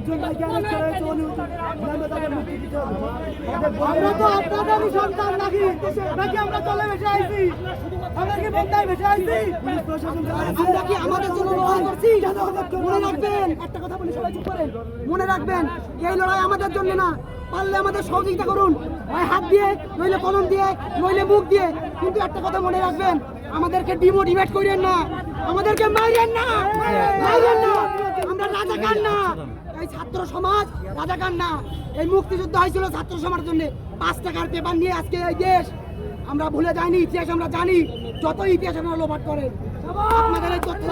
5 জন ভাইকে অ্যারেস্ট করা হয়েছে অবিলম্বে তাদের মুক্তি দিতে হবে। আমরা তো আপনাদেরই সন্তান নাকি আমরা চলে বসে আইছি, আমরা কি বন্ধায় বসে আইছি? পুলিশ প্রশাসন আমরা কি আমাদের জন্য লড়াই করছি? মনে রাখবেন, একটা কথা বলি সবাই চুপ করেন, মনে রাখবেন এই লড়াই আমাদের জন্য না, পারলে আমাদের সহযোগিতা করুন, হয় হাত দিয়ে, নইলে কলম দিয়ে, নইলে মুখ দিয়ে, কিন্তু একটা কথা মনে রাখবেন, আমাদেরকে ডিমোটিভেট করেন না, আমাদেরকে মাইরেন না, মাইরেন না, আমরা রাজাকার না, এই ছাত্র সমাজ রাজাকার না, এই মুক্তিযুদ্ধ হয়েছিল ছাত্র সমাজের জন্য, 5 টাকার পেপার নিয়ে আজকে এই দেশ, আমরা ভুলে যাইনি, ইতিহাস আমরা জানি, যত ইতিহাস আমরা লোপাট করেন, আপনাদের এই তথ্য